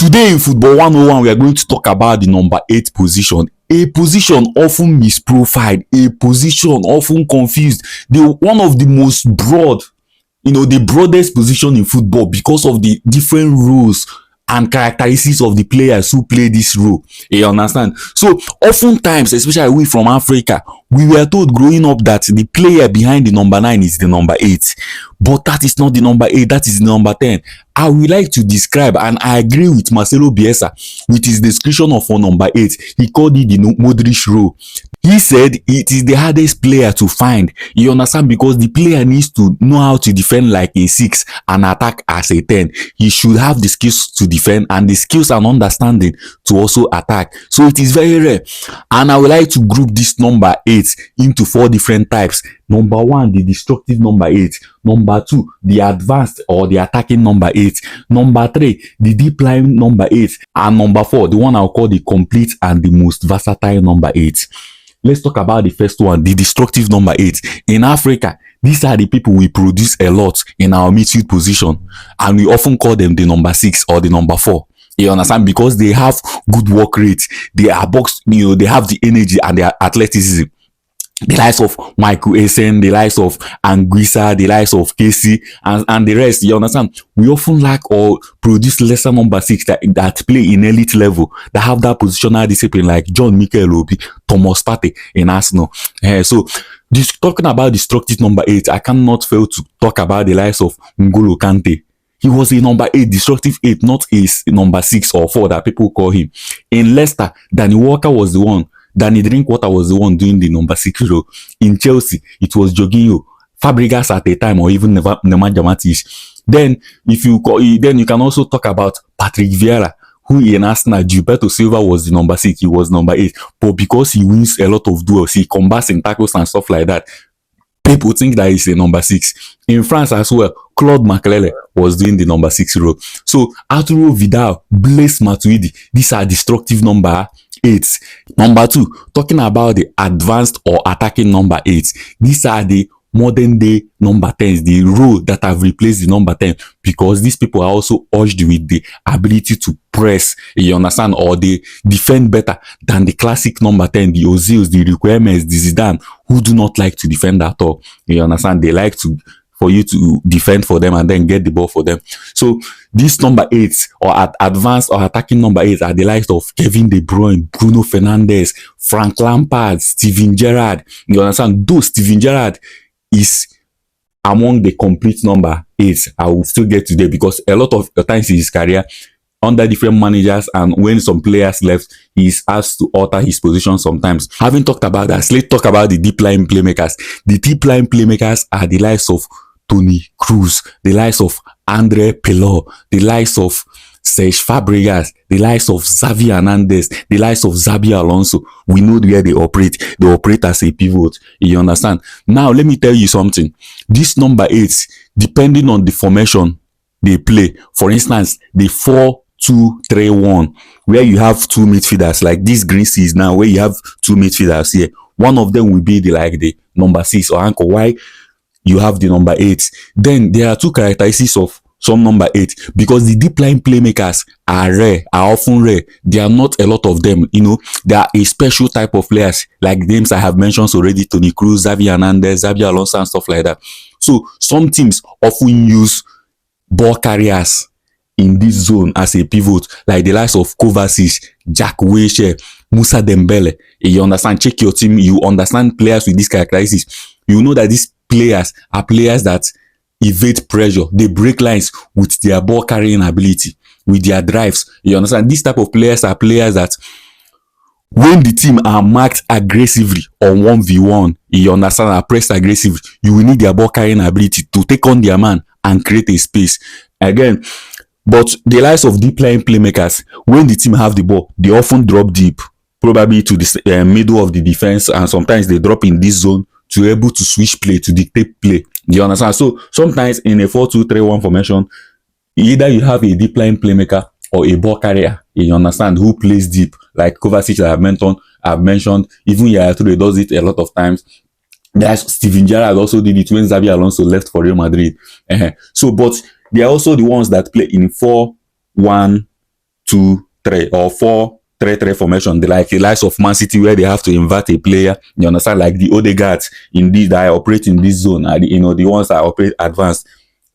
Today in Football 101, we are going to talk about the number 8 position. A position often misprofiled, a position often confused, one of the most broad, the broadest position in football because of the different roles and characteristics of the players who play this role. You understand? So oftentimes, especially we from Africa, we were told growing up that the player behind the number 9 is the number 8. But that is not the number 8, that is the number 10. I would like to describe, and I agree with Marcelo Bielsa with his description of a number 8. He called it the Modric Role. He said it is the hardest player to find. You understand? Because the player needs to know how to defend like a 6 and attack as a 10. He should have the skills to defend and the skills and understanding to also attack. So it is very rare. And I would like to group this number 8 into 4 different types. Number 1, the destructive number 8. Number 2, the advanced or the attacking number 8. Number 3, the Deepline number 8. And number 4, the one I'll call the complete and the most versatile number 8. Let's talk about the first one, the destructive number 8. In Africa, these are the people we produce a lot in our midfield position. And we often call them the number 6 or the number 4. You understand? Because they have good work rates. They are boxed, they have the energy and their athleticism. The likes of Michael Essien, the likes of Anguissa, the likes of Casey, and the rest. You understand? We often lack or produce lesser number 6 that play in elite level, that have that positional discipline, like John Mikel Obi, Thomas Partey in Arsenal. So, talking about destructive number 8, I cannot fail to talk about the likes of N'Golo Kante. He was a number 8, destructive 8, not a number 6 or 4 that people call him. In Leicester, Danny Walker was the one. Danny Drinkwater was the one doing the number 6 role. In Chelsea, it was Jorginho, Fabregas at a time, or even Nemanja Matic. Then, then you can also talk about Patrick Vieira, who in Arsenal, Gilberto Silva was the number 6, he was number 8. But because he wins a lot of duels, he combats in tackles and stuff like that, people think that he's a number 6. In France as well, Claude Makélélé was doing the number 6 role. So Arturo Vidal, Blaise Matuidi, these are destructive number 8. Number 2, talking about the advanced or attacking number 8. These are the modern day number 10s, the role that have replaced the number 10, because these people are also urged with the ability to press, you understand, or they defend better than the classic number 10, the Ozils, the Requirements, the Zidane, who do not like to defend at all. You understand? They like for you to defend for them and then get the ball for them. So these number 8s or advanced or attacking number 8s are the likes of Kevin De Bruyne, Bruno Fernandes, Frank Lampard, Steven Gerrard. You understand? Though Steven Gerrard is among the complete number 8s, I will still get to there, because a lot of times in his career, under different managers and when some players left, he is asked to alter his position sometimes. Having talked about that, let's talk about the deep line playmakers. The deep line playmakers are the likes of Toni Kroos, the likes of Andre Pirlo, the likes of Serge Fabregas, the likes of Xavi Hernandez, the likes of Xabi Alonso. We know where they operate. They operate as a pivot. You understand? Now, let me tell you something. This number 8, depending on the formation they play, for instance, the 4-2-3-1, where you have 2 midfielders, like this green seas now, where you have 2 midfielders here. One of them will be the number 6 or anchor. Why? You have the number 8. Then there are 2 characteristics of some number 8, because the deep line playmakers are often rare. There are not a lot of them. They are a special type of players, like names I have mentioned already: Toni Kroos, Xavi Hernandez, Xabi Alonso, and stuff like that. So some teams often use ball carriers in this zone as a pivot, like the likes of Kovacic, Jack Wilshere, Moussa Dembele. You understand? Check your team. You understand players with these characteristics. You know that these players are players that evade pressure. They break lines with their ball carrying ability, with their drives. You understand? These type of players are players that when the team are marked aggressively on 1v1, you understand, are pressed aggressively, you will need their ball carrying ability to take on their man and create a space. Again, but the likes of deep line playmakers, when the team have the ball, they often drop deep, probably to the middle of the defense, and sometimes they drop in this zone to be able to switch play, to dictate play. You understand? So sometimes in a 4-2-3-1 formation, either you have a deep line playmaker or a ball carrier, you understand, who plays deep, like Kovacic that I've mentioned. Even Yaya Toure does it a lot of times. There's Steven Gerrard also did it when Xabi Alonso left for Real Madrid. So, but they are also the ones that play in 4-1-2-1. 4-2-3 or 4-3-3 formation, like the likes of Man City, where they have to invert a player. You understand, like the Odegaards in this that operate in this zone, are the ones that operate advanced.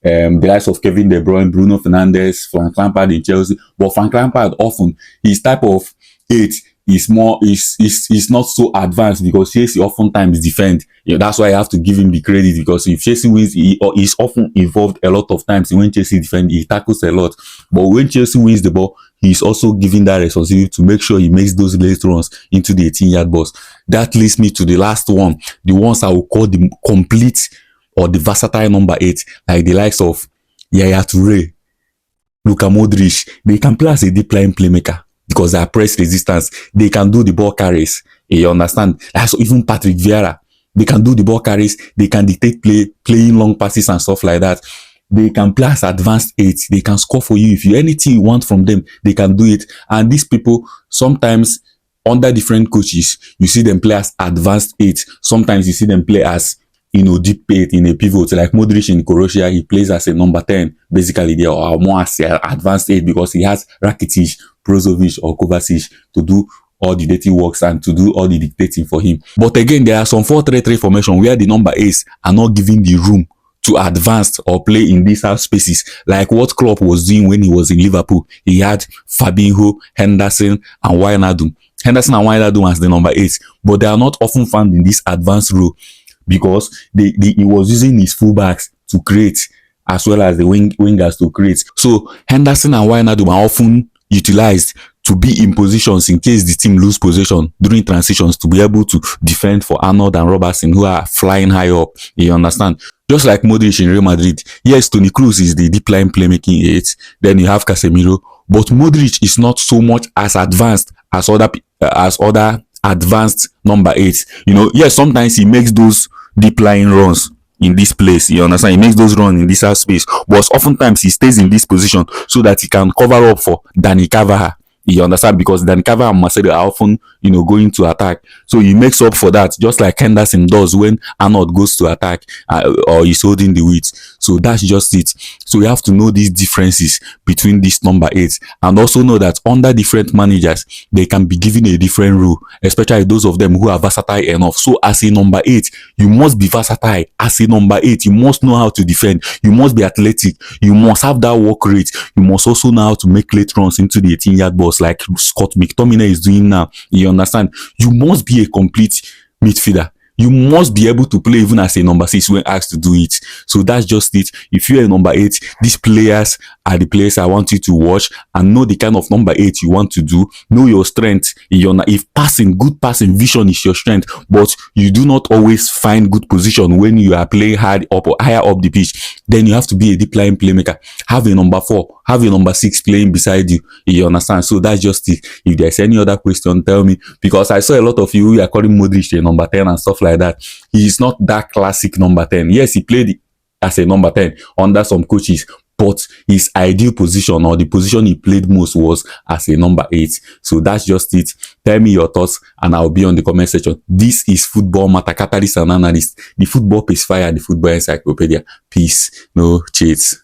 The likes of Kevin De Bruyne, Bruno Fernandes, Frank Lampard in Chelsea. But Frank Lampard often, his type of 8 is not so advanced because Chelsea oftentimes defend. That's why I have to give him the credit, because if Chelsea wins, he's often involved a lot of times. When Chelsea defend, he tackles a lot. But when Chelsea wins the ball, he's also given that responsibility to make sure he makes those late runs into the 18-yard box. That leads me to the last one, the ones I will call the complete or the versatile number 8, like the likes of Yaya Toure, Luka Modric. They can play as a deep line playmaker because they are press resistance. They can do the ball carries. You understand? That's even Patrick Vieira. They can do the ball carries. They can dictate playing long passes and stuff like that. They can play as advanced 8. They can score for you. If you anything you want from them, they can do it. And these people, sometimes under different coaches, you see them play as advanced 8. Sometimes you see them play as deep 8 in a pivot. Like Modric in Croatia, he plays as a number 10, basically there, or more as an advanced 8, because he has Rakitic, Brozovic, or Kovacic to do all the dirty works and to do all the dictating for him. But again, there are some 4-3-3 formation where the number 8s are not given the room to advance or play in these half spaces, like what Klopp was doing when he was in Liverpool. He had Fabinho, Henderson, and Wijnaldum. Henderson and Wijnaldum as the number 8, but they are not often found in this advanced role, because he was using his fullbacks to create as well as the wingers to create. So Henderson and Wijnaldum are often utilized to be in positions in case the team lose possession during transitions, to be able to defend for Arnold and Robertson, who are flying high up. You understand? Just like Modric in Real Madrid. Yes, Toni Kroos is the deep line playmaking 8. Then you have Casemiro, but Modric is not so much as advanced as other advanced number 8. Yes, sometimes he makes those deep line runs in this place. You understand? He makes those runs in this half space, but oftentimes he stays in this position so that he can cover up for Dani Carvajal. You understand? Because Dani Carvajal and Marcelo are often, going to attack. So he makes up for that, just like Henderson does when Arnold goes to attack or he's holding the width. So that's just it. So you have to know these differences between this number 8, and also know that under different managers, they can be given a different role, especially those of them who are versatile enough. So as a number 8, you must be versatile. As a number 8, you must know how to defend. You must be athletic. You must have that work rate. You must also know how to make late runs into the 18-yard box, like Scott McTominay is doing now. You understand? You must be a complete midfielder. You must be able to play even as a number 6 when asked to do it. So that's just it. If you're a number 8, these players are the players I want you to watch, and know the kind of number 8 you want to do. Know your strength. If good passing vision is your strength, but you do not always find good position when you are playing hard up or higher up the pitch, then you have to be a deep line playmaker. Have a number 4, have a number 6 playing beside you. You understand? So that's just it. If there's any other question, tell me, because I saw a lot of you are calling Modric a number 10 and stuff like that. He is not that classic number 10. Yes, he played as a number 10 under some coaches, but his ideal position, or the position he played most, was as a number 8. So that's just it. Tell me your thoughts and I'll be on the comment section. This is Football Matter, catalyst and analyst, the football pacifier, the football encyclopedia. Peace, no cheats.